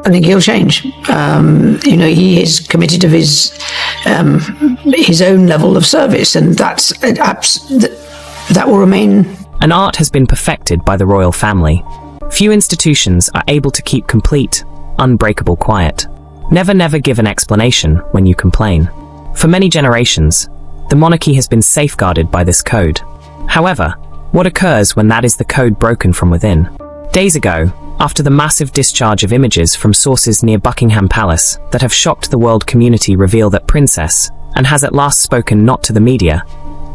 I think he'll change. He is committed of his own level of service, and that will remain. An art has been perfected by the royal family. Few institutions are able to keep complete, unbreakable quiet. Never give an explanation when you complain. For many generations, the monarchy has been safeguarded by this code. However, what occurs when that is the code broken from within? Days ago, after the massive discharge of images from sources near Buckingham Palace that have shocked the world community reveal that Princess Anne has at last spoken not to the media,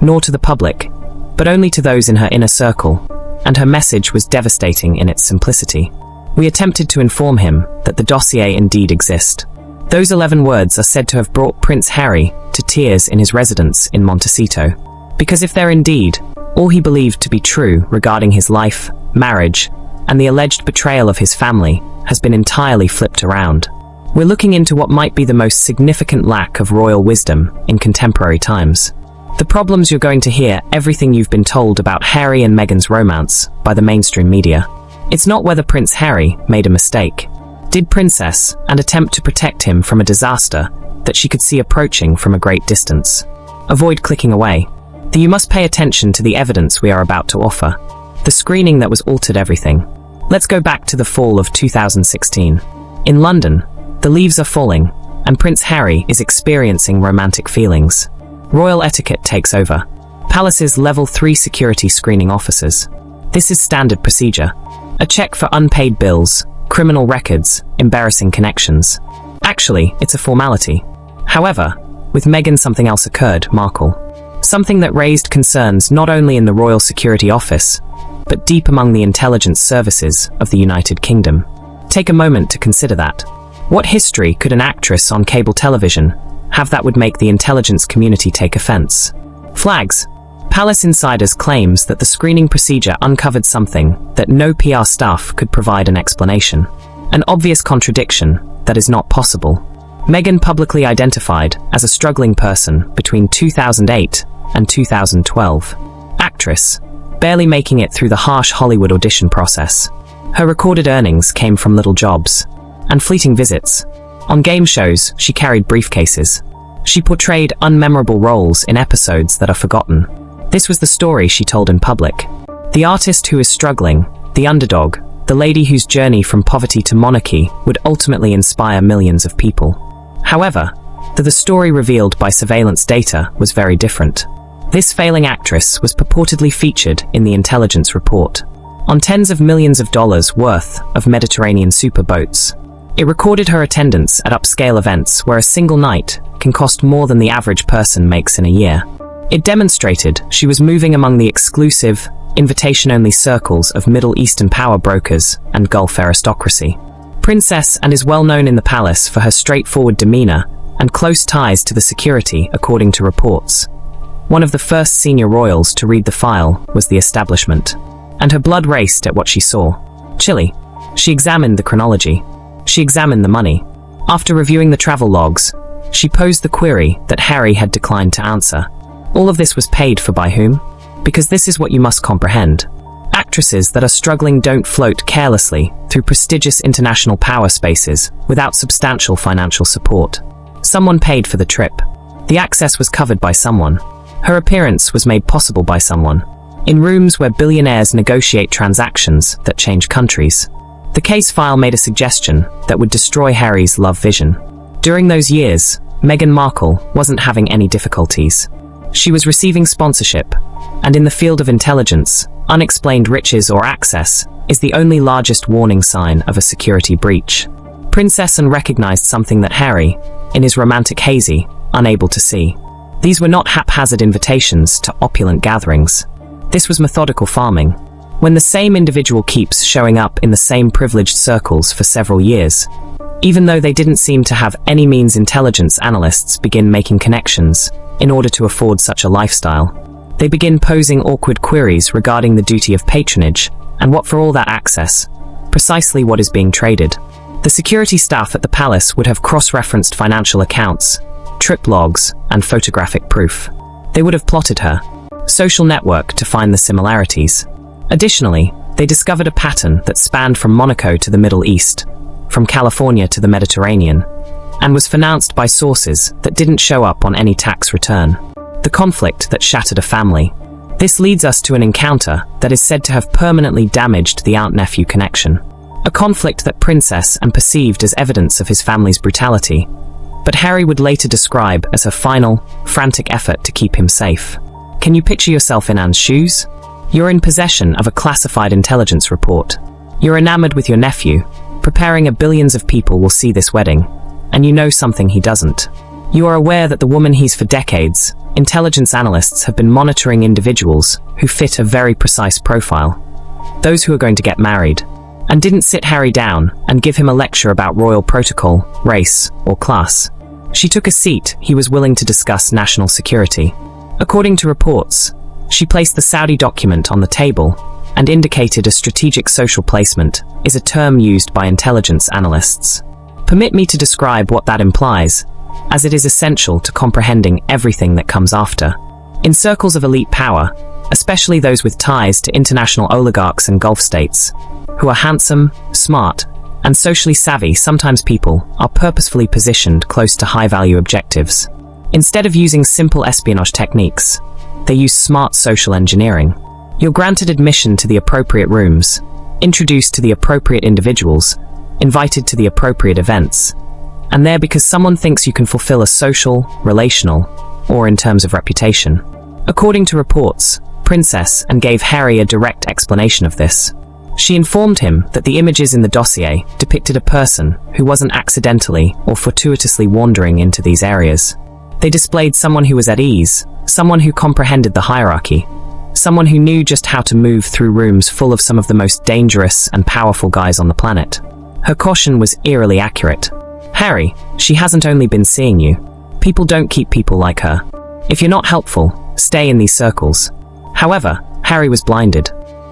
nor to the public, but only to those in her inner circle, and her message was devastating in its simplicity. We attempted to inform him that the dossier indeed exists. Those 11 words are said to have brought Prince Harry to tears in his residence in Montecito. Because if they're indeed all he believed to be true regarding his life, marriage, and the alleged betrayal of his family has been entirely flipped around. We're looking into what might be the most significant lack of royal wisdom in contemporary times. The problems you're going to hear everything you've been told about Harry and Meghan's romance by the mainstream media. It's not whether Prince Harry made a mistake. Did Princess Anne attempt to protect him from a disaster that she could see approaching from a great distance? Avoid clicking away. You must pay attention to the evidence we are about to offer. The screening that was altered everything. Let's go back to the fall of 2016. In London, the leaves are falling, and Prince Harry is experiencing romantic feelings. Royal etiquette takes over. Palace's level 3 security screening officers. This is standard procedure. A check for unpaid bills, criminal records, embarrassing connections. Actually, it's a formality. However, with Meghan something else occurred, Markle. Something that raised concerns not only in the Royal Security Office, but deep among the intelligence services of the United Kingdom. Take a moment to consider that. What history could an actress on cable television have that would make the intelligence community take offense? Flags. Palace insiders claims that the screening procedure uncovered something that no PR staff could provide an explanation. An obvious contradiction that is not possible. Meghan publicly identified as a struggling person between 2008 and 2012. Actress, barely making it through the harsh Hollywood audition process. Her recorded earnings came from little jobs and fleeting visits. On game shows, she carried briefcases. She portrayed unmemorable roles in episodes that are forgotten. This was the story she told in public. The artist who is struggling, the underdog, the lady whose journey from poverty to monarchy would ultimately inspire millions of people. However, the story revealed by surveillance data was very different. This failing actress was purportedly featured in the intelligence report on tens of millions of dollars worth of Mediterranean superboats. It recorded her attendance at upscale events where a single night can cost more than the average person makes in a year. It demonstrated she was moving among the exclusive, invitation-only circles of Middle Eastern power brokers and Gulf aristocracy. Princess Anne is well known in the palace for her straightforward demeanor and close ties to the security, according to reports. One of the first senior royals to read the file was the establishment, and her blood raced at what she saw. Chilly. She examined the chronology. She examined the money. After reviewing the travel logs, she posed the query that Harry had declined to answer. All of this was paid for by whom? Because this is what you must comprehend. Actresses that are struggling don't float carelessly through prestigious international power spaces without substantial financial support. Someone paid for the trip. The access was covered by someone. Her appearance was made possible by someone. In rooms where billionaires negotiate transactions that change countries. The case file made a suggestion that would destroy Harry's love vision. During those years, Meghan Markle wasn't having any difficulties. She was receiving sponsorship, and in the field of intelligence, unexplained riches or access is the only largest warning sign of a security breach. Princess Anne recognized something that Harry, in his romantic hazy, unable to see. These were not haphazard invitations to opulent gatherings. This was methodical farming. When the same individual keeps showing up in the same privileged circles for several years, even though they didn't seem to have any means, intelligence analysts begin making connections in order to afford such a lifestyle. They begin posing awkward queries regarding the duty of patronage and what for all that access, precisely what is being traded. The security staff at the palace would have cross-referenced financial accounts, trip logs, and photographic proof. They would have plotted her social network to find the similarities. Additionally, they discovered a pattern that spanned from Monaco to the Middle East, from California to the Mediterranean, and was financed by sources that didn't show up on any tax return. The conflict that shattered a family. This leads us to an encounter that is said to have permanently damaged the aunt-nephew connection. A conflict that Princess and perceived as evidence of his family's brutality, but Harry would later describe as her final, frantic effort to keep him safe. Can you picture yourself in Anne's shoes? You're in possession of a classified intelligence report. You're enamored with your nephew, preparing a billions of people will see this wedding, and you know something he doesn't. You are aware that the woman he's for decades, intelligence analysts have been monitoring individuals who fit a very precise profile. Those who are going to get married, and didn't sit Harry down and give him a lecture about royal protocol, race, or class. She took a seat he was willing to discuss national security. According to reports, she placed the Saudi document on the table and indicated a strategic social placement is a term used by intelligence analysts. Permit me to describe what that implies, as it is essential to comprehending everything that comes after. In circles of elite power, especially those with ties to international oligarchs and Gulf states, who are handsome, smart, and socially savvy, sometimes people are purposefully positioned close to high-value objectives. Instead of using simple espionage techniques, they use smart social engineering. You're granted admission to the appropriate rooms, introduced to the appropriate individuals, invited to the appropriate events, and there because someone thinks you can fulfill a social, relational, or in terms of reputation. According to reports, Princess and gave Harry a direct explanation of this. She informed him that the images in the dossier depicted a person who wasn't accidentally or fortuitously wandering into these areas. They displayed someone who was at ease, someone who comprehended the hierarchy, someone who knew just how to move through rooms full of some of the most dangerous and powerful guys on the planet. Her caution was eerily accurate. Harry, she hasn't only been seeing you. People don't keep people like her. If you're not helpful, stay in these circles. However, Harry was blinded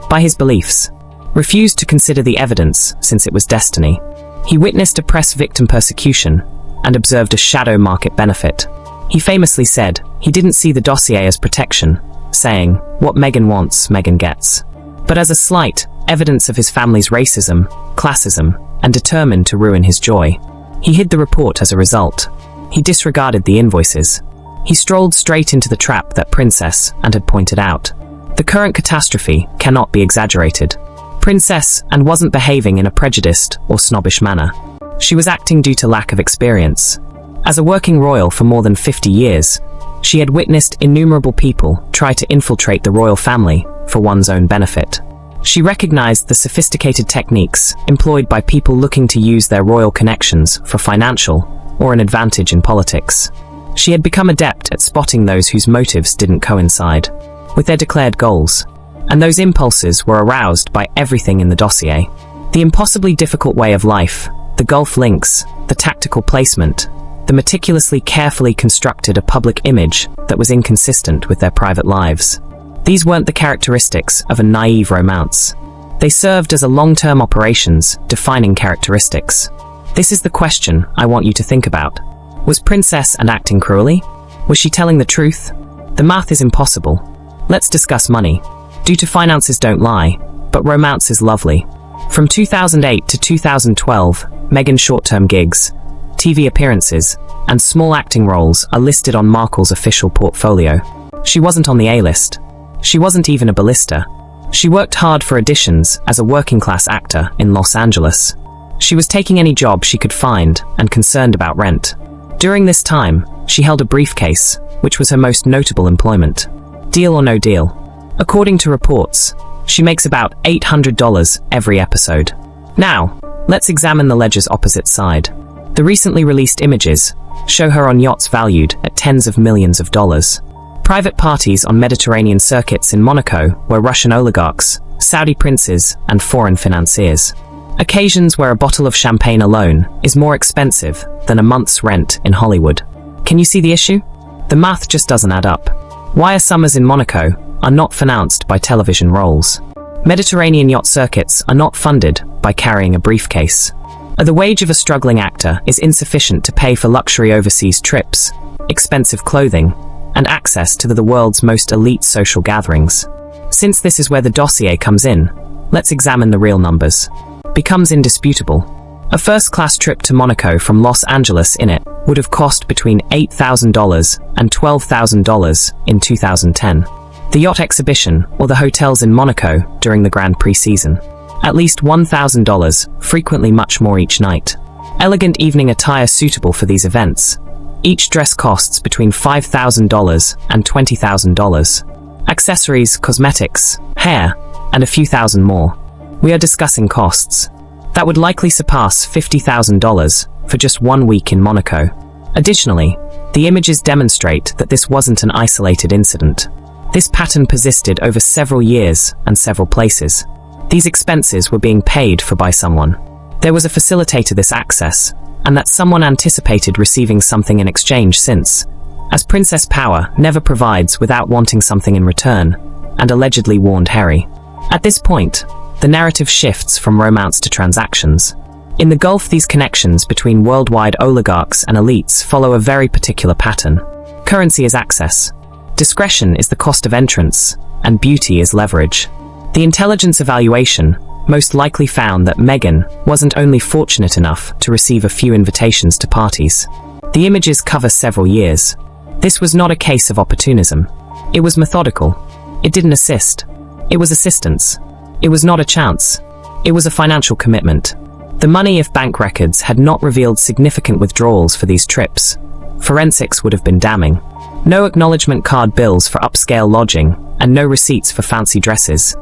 by his beliefs, refused to consider the evidence since it was destiny. He witnessed oppressed victim persecution and observed a shadow market benefit. He famously said he didn't see the dossier as protection, saying, "What Meghan wants, Meghan gets," but as a slight evidence of his family's racism, classism, and determined to ruin his joy. He hid the report as a result. He disregarded the invoices. He strolled straight into the trap that Princess and had pointed out. The current catastrophe cannot be exaggerated. Princess and wasn't behaving in a prejudiced or snobbish manner. She was acting due to lack of experience. As a working royal for more than 50 years, she had witnessed innumerable people try to infiltrate the royal family for one's own benefit. She recognized the sophisticated techniques employed by people looking to use their royal connections for financial or an advantage in politics. She had become adept at spotting those whose motives didn't coincide with their declared goals, and those impulses were aroused by everything in the dossier. The impossibly difficult way of life, the Gulf links, the tactical placement, the meticulously carefully constructed a public image that was inconsistent with their private lives. These weren't the characteristics of a naive romance. They served as a long-term operations defining characteristics. This is the question I want you to think about. Was Princess and acting cruelly? Was she telling the truth? The math is impossible. Let's discuss money. Due to finances don't lie, but romance is lovely. From 2008 to 2012, Meghan's short-term gigs, TV appearances, and small acting roles are listed on Markle's official portfolio. She wasn't on the A-list. She wasn't even a ballista. She worked hard for auditions as a working-class actor in Los Angeles. She was taking any job she could find and concerned about rent. During this time, she held a briefcase, which was her most notable employment. Deal or no deal? According to reports, she makes about $800 every episode. Now, let's examine the ledger's opposite side. The recently released images show her on yachts valued at tens of millions of dollars. Private parties on Mediterranean circuits in Monaco were Russian oligarchs, Saudi princes, and foreign financiers. Occasions where a bottle of champagne alone is more expensive than a month's rent in Hollywood. Can you see the issue? The math just doesn't add up. Why are summers in Monaco are not financed by television roles? Mediterranean yacht circuits are not funded by carrying a briefcase. The wage of a struggling actor is insufficient to pay for luxury overseas trips, expensive clothing, and access to the world's most elite social gatherings. Since this is where the dossier comes in, let's examine the real numbers. Becomes indisputable. A first-class trip to Monaco from Los Angeles in it would have cost between $8,000 and $12,000 in 2010. The yacht exhibition or the hotels in Monaco during the Grand Prix season. At least $1,000, frequently much more each night. Elegant evening attire suitable for these events. Each dress costs between $5,000 and $20,000. Accessories, cosmetics, hair, and a few thousand more. We are discussing costs that would likely surpass $50,000 for just 1 week in Monaco. Additionally, the images demonstrate that this wasn't an isolated incident. This pattern persisted over several years and several places. These expenses were being paid for by someone. There was a facilitator to this access, and that someone anticipated receiving something in exchange since, as Princess Power never provides without wanting something in return, and allegedly warned Harry. At this point, the narrative shifts from romance to transactions. In the Gulf, these connections between worldwide oligarchs and elites follow a very particular pattern. Currency is access. Discretion is the cost of entrance, and beauty is leverage. The intelligence evaluation most likely found that Meghan wasn't only fortunate enough to receive a few invitations to parties. The images cover several years. This was not a case of opportunism. It was methodical. It didn't assist. It was assistance. It was not a chance. It was a financial commitment. The money, if bank records had not revealed significant withdrawals for these trips, forensics would have been damning. No acknowledgement card bills for upscale lodging, and no receipts for fancy dresses,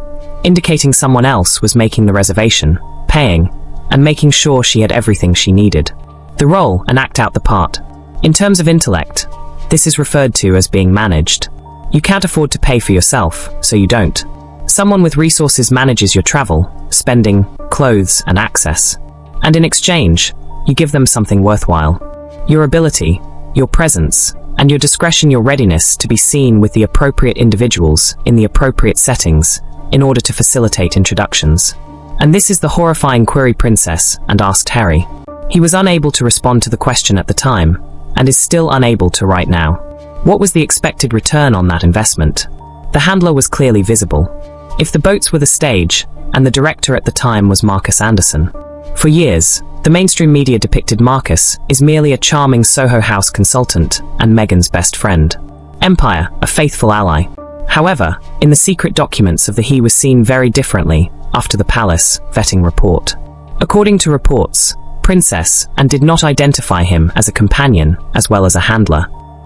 indicating someone else was making the reservation, paying, and making sure she had everything she needed. The role and act out the part. In terms of intellect, this is referred to as being managed. You can't afford to pay for yourself, so you don't. Someone with resources manages your travel, spending, clothes, and access. And in exchange, you give them something worthwhile. Your ability, your presence, and your discretion, your readiness to be seen with the appropriate individuals in the appropriate settings in order to facilitate introductions. And this is the horrifying query Princess and asked Harry. He was unable to respond to the question at the time, and is still unable to right now. What was the expected return on that investment? The handler was clearly visible. If the boats were the stage, and the director at the time was Marcus Anderson. For years, the mainstream media depicted Marcus as merely a charming Soho House consultant and Meghan's best friend. Empire, a faithful ally. However, in the secret documents of he was seen very differently after the palace vetting report. According to reports, Princess and did not identify him as a companion as well as a handler.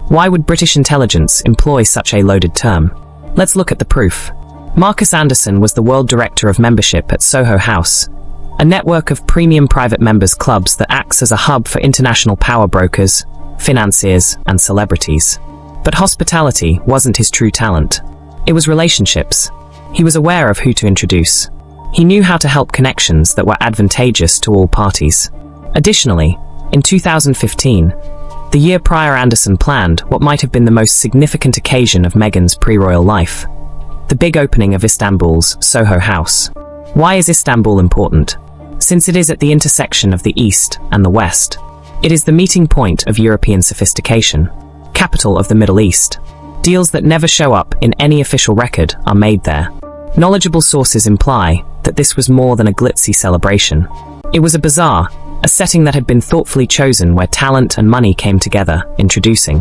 Why would British intelligence employ such a loaded term? Let's look at the proof. Marcus Anderson was the world director of membership at Soho House, a network of premium private members clubs that acts as a hub for international power brokers, financiers, and celebrities. But hospitality wasn't his true talent. It was relationships. He was aware of who to introduce. He knew how to help connections that were advantageous to all parties. Additionally, in 2015, the year prior, Anderson planned what might have been the most significant occasion of Meghan's pre-royal life. The big opening of Istanbul's Soho House. Why is Istanbul important? Since it is at the intersection of the East and the West. It is the meeting point of European sophistication. Capital of the Middle East. Deals that never show up in any official record are made there. Knowledgeable sources imply that this was more than a glitzy celebration. It was a bazaar, a setting that had been thoughtfully chosen where talent and money came together, introducing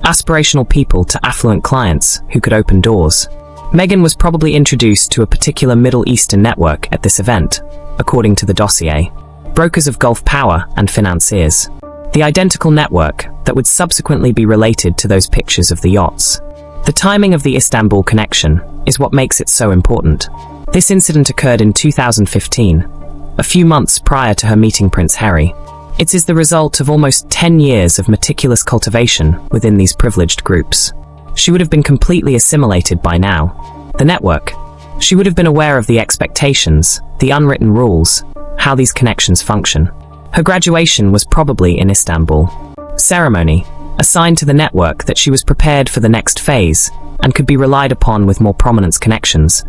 aspirational people to affluent clients who could open doors. Meghan was probably introduced to a particular Middle Eastern network at this event, according to the dossier. Brokers of Gulf power and financiers. The identical network that would subsequently be related to those pictures of the yachts. The timing of the Istanbul connection is what makes it so important. This incident occurred in 2015, a few months prior to her meeting Prince Harry. It is the result of almost 10 years of meticulous cultivation within these privileged groups. She would have been completely assimilated by now. The network. She would have been aware of the expectations, the unwritten rules, how these connections function. Her graduation was probably in Istanbul. Ceremony. A sign to the network that she was prepared for the next phase and could be relied upon with more prominence connections.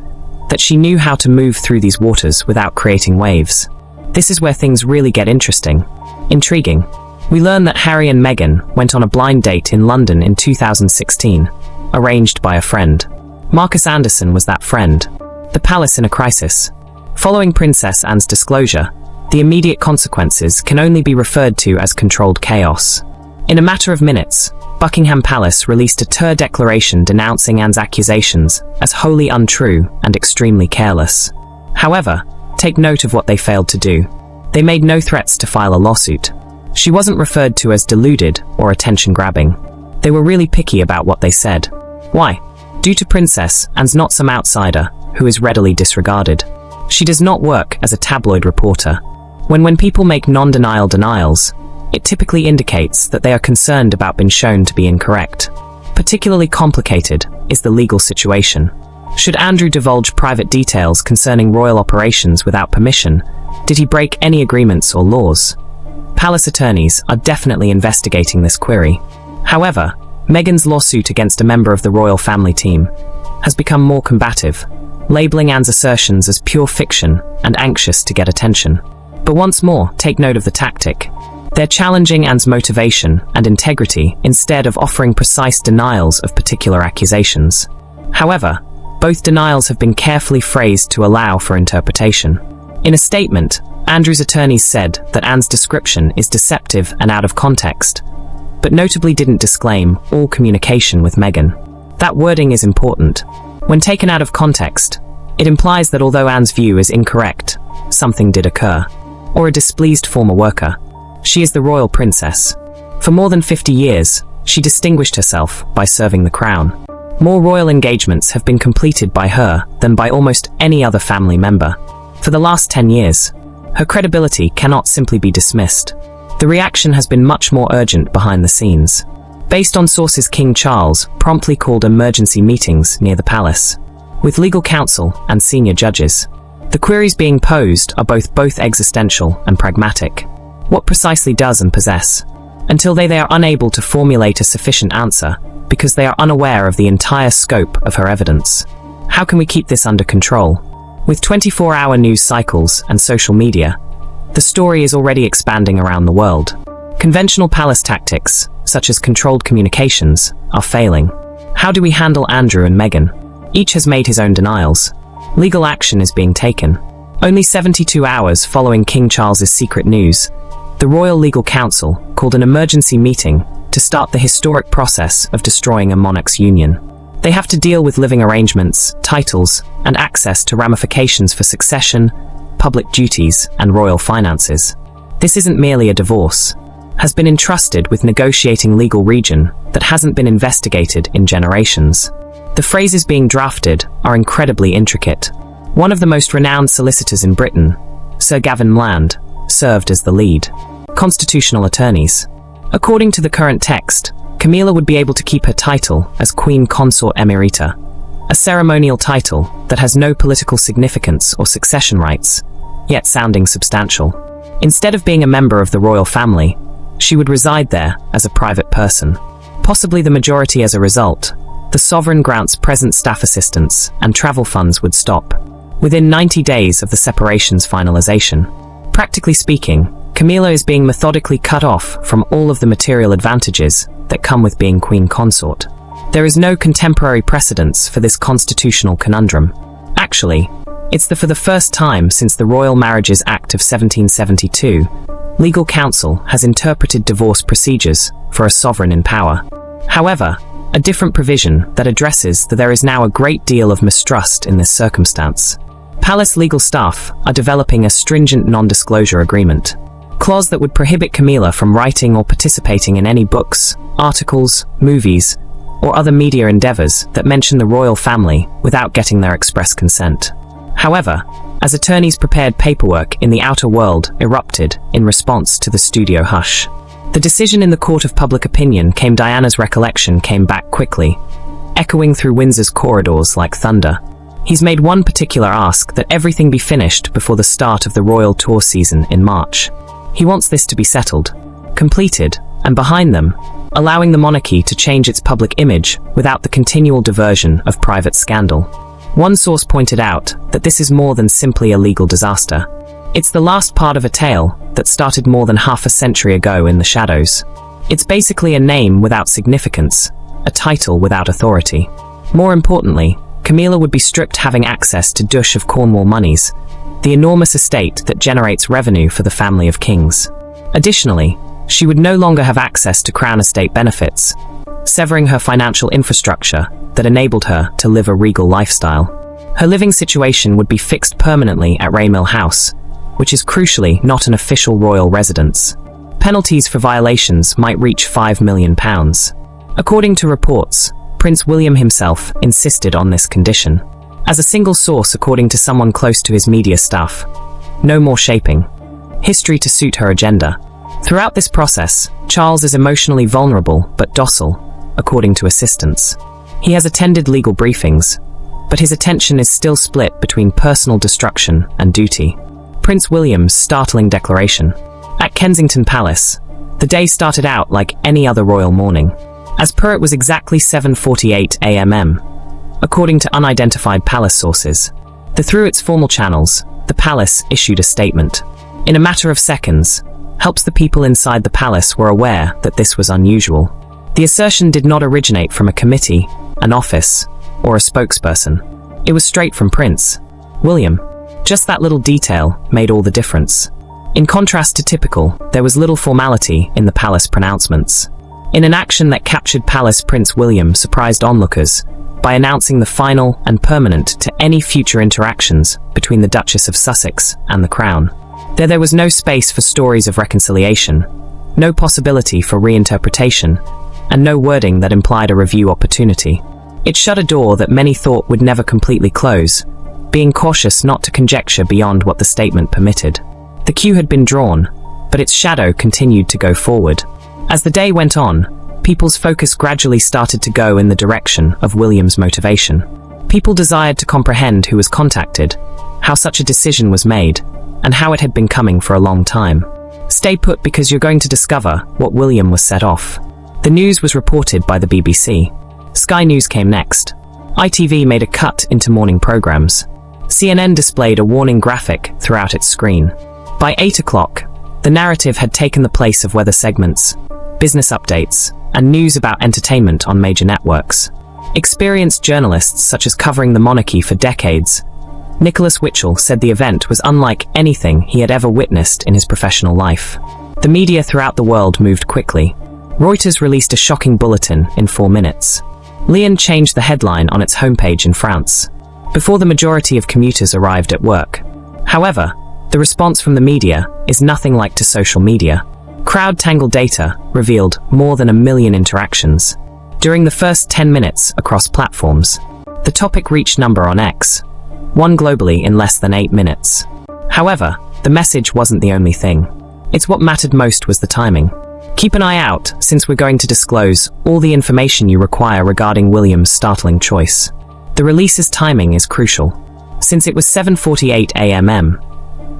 That she knew how to move through these waters without creating waves. This is where things really get interesting. Intriguing. We learn that Harry and Meghan went on a blind date in London in 2016, arranged by a friend. Marcus Anderson was that friend. The palace in a crisis. Following Princess Anne's disclosure, the immediate consequences can only be referred to as controlled chaos. In a matter of minutes, Buckingham Palace released a tour declaration denouncing Anne's accusations as wholly untrue and extremely careless. However, take note of what they failed to do. They made no threats to file a lawsuit. She wasn't referred to as deluded or attention-grabbing. They were really picky about what they said. Why? Due to Princess Anne's not some outsider who is readily disregarded. She does not work as a tabloid reporter. When people make non-denial denials, it typically indicates that they are concerned about being shown to be incorrect. Particularly complicated is the legal situation. Should Andrew divulge private details concerning royal operations without permission? Did he break any agreements or laws? Palace attorneys are definitely investigating this query. However, Meghan's lawsuit against a member of the royal family team has become more combative, labeling Anne's assertions as pure fiction and anxious to get attention. But once more, take note of the tactic. They're challenging Anne's motivation and integrity instead of offering precise denials of particular accusations. However, both denials have been carefully phrased to allow for interpretation. In a statement, Andrew's attorneys said that Anne's description is deceptive and out of context, but notably didn't disclaim all communication with Meghan. That wording is important. When taken out of context, it implies that although Anne's view is incorrect, something did occur, or a displeased former worker. She is the royal princess. For more than 50 years, she distinguished herself by serving the crown. More royal engagements have been completed by her than by almost any other family member. For the last 10 years, her credibility cannot simply be dismissed. The reaction has been much more urgent behind the scenes. Based on sources, King Charles promptly called emergency meetings near the palace, with legal counsel and senior judges. The queries being posed are both existential and pragmatic. What precisely does and possess? Until they are unable to formulate a sufficient answer, because they are unaware of the entire scope of her evidence. How can we keep this under control? With 24-hour news cycles and social media, the story is already expanding around the world. Conventional palace tactics, such as controlled communications, are failing. How do we handle Andrew and Meghan? Each has made his own denials. Legal action is being taken. Only 72 hours following King Charles's secret news, the Royal Legal Council called an emergency meeting to start the historic process of destroying a monarch's union. They have to deal with living arrangements, titles, and access to ramifications for succession, public duties, and royal finances. This isn't merely a divorce, has been entrusted with negotiating legal region that hasn't been investigated in generations. The phrases being drafted are incredibly intricate. One of the most renowned solicitors in Britain, Sir Gavin Bland, served as the lead. Constitutional attorneys. According to the current text, Camilla would be able to keep her title as Queen Consort Emerita, a ceremonial title that has no political significance or succession rights, yet sounding substantial. Instead of being a member of the royal family, she would reside there as a private person. Possibly the majority as a result, the sovereign grant's present staff assistance and travel funds would stop within 90 days of the separation's finalization. Practically speaking, Camilla is being methodically cut off from all of the material advantages that come with being Queen Consort. There is no contemporary precedence for this constitutional conundrum. Actually, it's for the first time since the Royal Marriages Act of 1772, legal counsel has interpreted divorce procedures for a sovereign in power. However, a different provision that addresses that there is now a great deal of mistrust in this circumstance. Palace legal staff are developing a stringent non-disclosure agreement clause that would prohibit Camilla from writing or participating in any books, articles, movies, or other media endeavors that mention the royal family without getting their express consent. However, as attorneys prepared paperwork in the outer world erupted in response to the studio hush. The decision in the court of public opinion Diana's recollection came back quickly, echoing through Windsor's corridors like thunder. He's made one particular ask that everything be finished before the start of the royal tour season in March. He wants this to be settled, completed, and behind them, allowing the monarchy to change its public image without the continual diversion of private scandal. One source pointed out that this is more than simply a legal disaster. It's the last part of a tale that started more than half a century ago in the shadows. It's basically a name without significance, a title without authority. More importantly, Camilla would be stripped having access to Dush of Cornwall moneys, the enormous estate that generates revenue for the family of kings. Additionally, she would no longer have access to crown estate benefits, severing her financial infrastructure that enabled her to live a regal lifestyle. Her living situation would be fixed permanently at Raymill House, which is crucially not an official royal residence. Penalties for violations might reach £5 million. According to reports, Prince William himself insisted on this condition. As a single source, according to someone close to his media staff, no more shaping history to suit her agenda. Throughout this process, Charles is emotionally vulnerable but docile, according to assistants. He has attended legal briefings, but his attention is still split between personal destruction and duty. Prince William's startling declaration. At Kensington Palace, the day started out like any other royal morning. As per, it was exactly 7:48 a.m. According to unidentified palace sources, through its formal channels, the palace issued a statement. In a matter of seconds, helps the people inside the palace were aware that this was unusual. The assertion did not originate from a committee, an office, or a spokesperson. It was straight from Prince William. Just that little detail made all the difference. In contrast to typical, there was little formality in the palace pronouncements. In an action that captured palace, Prince William surprised onlookers by announcing the final and permanent to any future interactions between the Duchess of Sussex and the Crown. There was no space for stories of reconciliation, no possibility for reinterpretation, and no wording that implied a review opportunity. It shut a door that many thought would never completely close, being cautious not to conjecture beyond what the statement permitted. The queue had been drawn, but its shadow continued to go forward. As the day went on, people's focus gradually started to go in the direction of William's motivation. People desired to comprehend who was contacted, how such a decision was made, and how it had been coming for a long time. Stay put, because you're going to discover what William was set off. The news was reported by the BBC. Sky News came next. ITV made a cut into morning programs. CNN displayed a warning graphic throughout its screen. By 8 o'clock, the narrative had taken the place of weather segments, business updates, and news about entertainment on major networks. Experienced journalists such as covering the monarchy for decades, Nicholas Witchell, said the event was unlike anything he had ever witnessed in his professional life. The media throughout the world moved quickly. Reuters released a shocking bulletin in 4 minutes. Lyon changed the headline on its homepage in France, before the majority of commuters arrived at work. However, the response from the media is nothing like to social media. CrowdTangle data revealed more than 1 million interactions. During the first 10 minutes across platforms, the topic reached number on X, one globally in less than 8 minutes. However, the message wasn't the only thing. It's what mattered most was the timing. Keep an eye out, since we're going to disclose all the information you require regarding William's startling choice. The release's timing is crucial. Since it was 7:48 a.m,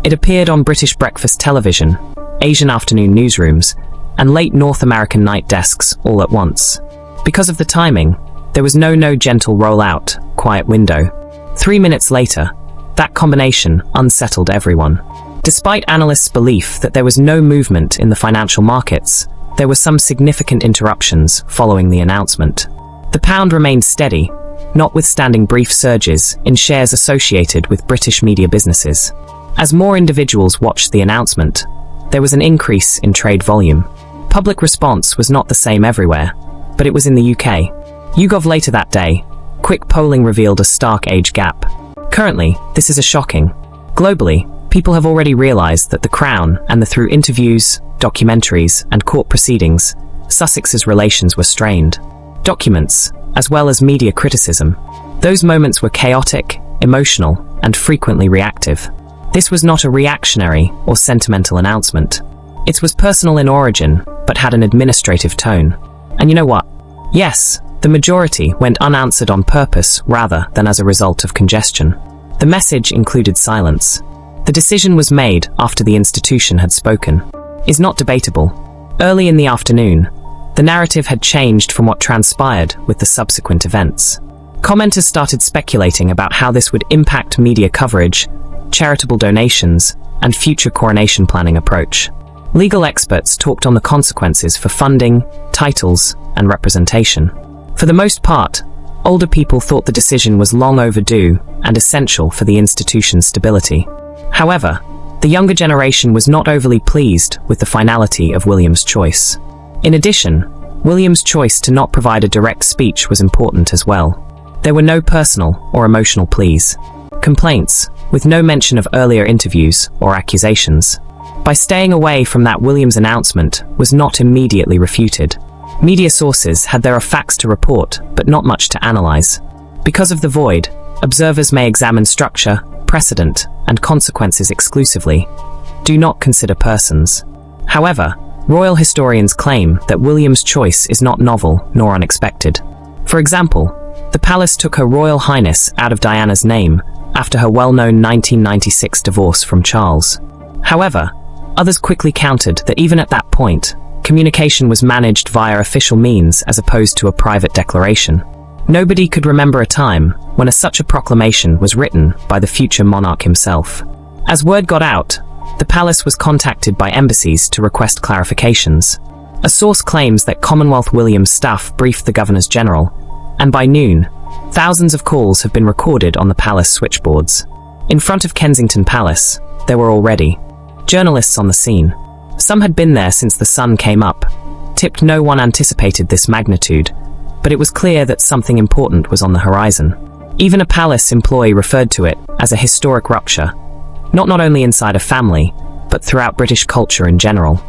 it appeared on British breakfast television, Asian afternoon newsrooms, and late North American night desks all at once. Because of the timing, there was no gentle rollout, quiet window. 3 minutes later, that combination unsettled everyone. Despite analysts' belief that there was no movement in the financial markets, there were some significant interruptions following the announcement. The pound remained steady, notwithstanding brief surges in shares associated with British media businesses. As more individuals watched the announcement, there was an increase in trade volume. Public response was not the same everywhere, but it was in the UK. YouGov later that day, quick polling revealed a stark age gap. Currently, this is a shocking. Globally, people have already realized that the Crown and through interviews, documentaries, and court proceedings, Sussex's relations were strained. Documents, as well as media criticism. Those moments were chaotic, emotional, and frequently reactive. This was not a reactionary or sentimental announcement. It was personal in origin, but had an administrative tone. And you know what? Yes, the majority went unanswered on purpose rather than as a result of congestion. The message included silence. The decision was made after the institution had spoken. Is not debatable. Early in the afternoon, the narrative had changed from what transpired with the subsequent events. Commenters started speculating about how this would impact media coverage, charitable donations, and future coronation planning approach. Legal experts talked on the consequences for funding, titles, and representation. For the most part, older people thought the decision was long overdue and essential for the institution's stability. However, the younger generation was not overly pleased with the finality of William's choice. In addition, William's choice to not provide a direct speech was important as well. There were no personal or emotional pleas. Complaints, with no mention of earlier interviews or accusations. By staying away from that, William's announcement was not immediately refuted. Media sources had their facts to report, but not much to analyze. Because of the void, observers may examine structure, precedent, and consequences exclusively. Do not consider persons. However, royal historians claim that William's choice is not novel nor unexpected. For example, the palace took Her Royal Highness out of Diana's name after her well-known 1996 divorce from Charles. However, others quickly countered that even at that point, communication was managed via official means as opposed to a private declaration. Nobody could remember a time when such a proclamation was written by the future monarch himself. As word got out, the palace was contacted by embassies to request clarifications. A source claims that Commonwealth William's staff briefed the Governors General, and by noon, thousands of calls have been recorded on the palace switchboards. In front of Kensington Palace, there were already journalists on the scene. Some had been there since the sun came up. Tipped no one anticipated this magnitude, but it was clear that something important was on the horizon. Even a palace employee referred to it as a historic rupture, not only inside a family, but throughout British culture in general.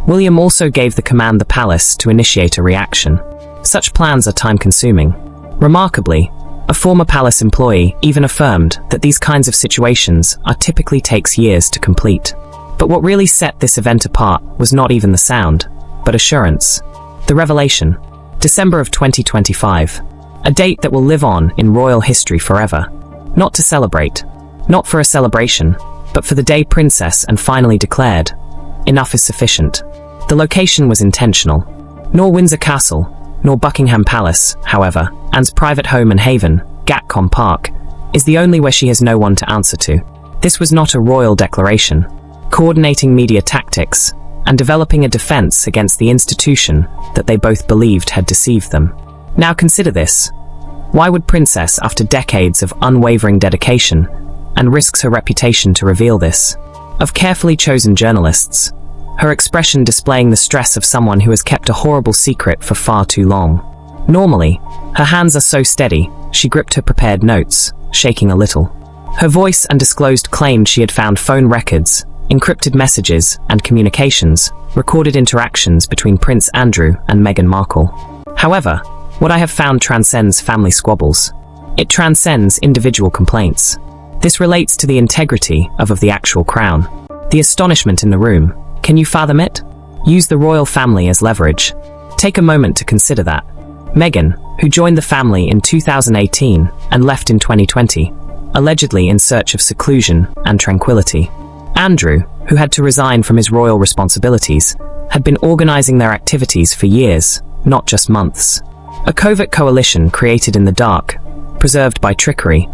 William also gave the command the palace to initiate a reaction. Such plans are time-consuming. Remarkably, a former palace employee even affirmed that these kinds of situations typically takes years to complete. But what really set this event apart was not even the sound, but assurance. The revelation. December of 2025. A date that will live on in royal history forever. Not to celebrate. Not for a celebration, but for the day Princess and finally declared, enough is sufficient. The location was intentional. Nor Windsor Castle, nor Buckingham Palace, however, Anne's private home and haven, Gatcombe Park, is the only where she has no one to answer to. This was not a royal declaration. Coordinating media tactics, and developing a defense against the institution that they both believed had deceived them. Now consider this. Why would Princess, after decades of unwavering dedication, and risks her reputation to reveal this? Of carefully chosen journalists, her expression displaying the stress of someone who has kept a horrible secret for far too long. Normally, her hands are so steady, she gripped her prepared notes, shaking a little. Her voice undisclosed claimed she had found phone records, encrypted messages and communications, recorded interactions between Prince Andrew and Meghan Markle. However, what I have found transcends family squabbles. It transcends individual complaints. This relates to the integrity of the actual crown. The astonishment in the room. Can you fathom it? Use the royal family as leverage. Take a moment to consider that. Meghan, who joined the family in 2018 and left in 2020, allegedly in search of seclusion and tranquility. Andrew, who had to resign from his royal responsibilities, had been organizing their activities for years, not just months. A covert coalition created in the dark, preserved by trickery,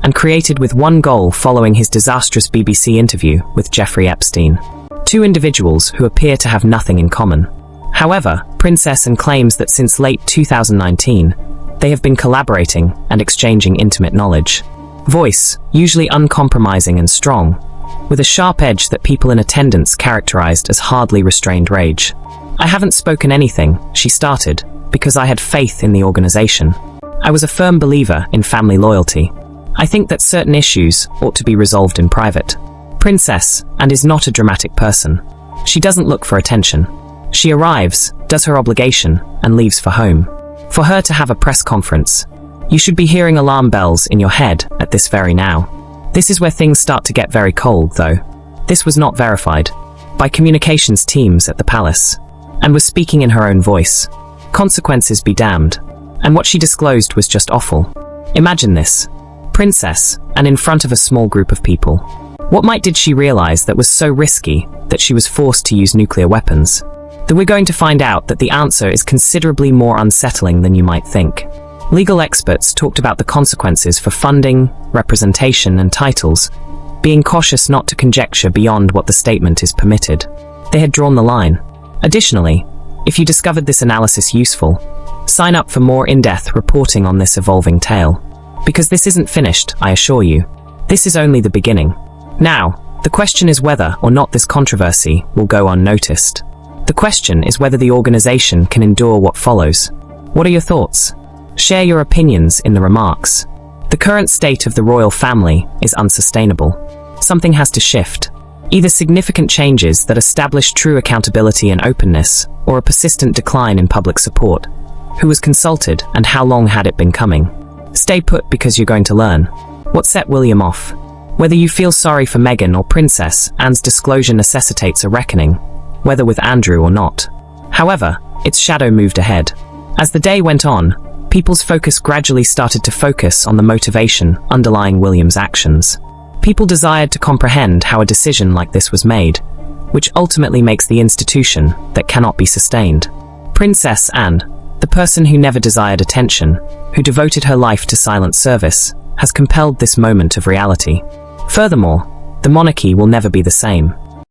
and created with one goal following his disastrous BBC interview with Jeffrey Epstein. Two individuals who appear to have nothing in common. However, Princess Anne claims that since late 2019, they have been collaborating and exchanging intimate knowledge. Voice, usually uncompromising and strong, with a sharp edge that people in attendance characterized as hardly restrained rage. I haven't spoken anything, she started, because I had faith in the organization. I was a firm believer in family loyalty. I think that certain issues ought to be resolved in private. Princess Anne is not a dramatic person. She doesn't look for attention. She arrives, does her obligation, and leaves for home. For her to have a press conference, you should be hearing alarm bells in your head at this very now. This is where things start to get very cold, though. This was not verified by communications teams at the palace, and was speaking in her own voice. Consequences be damned. And what she disclosed was just awful. Imagine this. Princess Anne in front of a small group of people. What might did she realize that was so risky that she was forced to use nuclear weapons? That we're going to find out that the answer is considerably more unsettling than you might think. Legal experts talked about the consequences for funding, representation, and titles, being cautious not to conjecture beyond what the statement is permitted. They had drawn the line. Additionally, if you discovered this analysis useful, sign up for more in-depth reporting on this evolving tale. Because this isn't finished, I assure you. This is only the beginning. Now, The question is whether or not this controversy will go unnoticed. The question is whether the organization can endure what follows. What are your thoughts? Share your opinions in the remarks. The current state of the royal family is unsustainable. Something has to shift. Either significant changes that establish true accountability and openness, or a persistent decline in public support. Who was consulted, and how long had it been coming? Stay put because you're going to learn. What set William off? Whether you feel sorry for Meghan or Princess Anne's disclosure necessitates a reckoning, whether with Andrew or not. However, its shadow moved ahead. As the day went on, people's focus gradually started to focus on the motivation underlying William's actions. People desired to comprehend how a decision like this was made, which ultimately makes the institution that cannot be sustained. Princess Anne, the person who never desired attention, who devoted her life to silent service, has compelled this moment of reality. Furthermore, the monarchy will never be the same.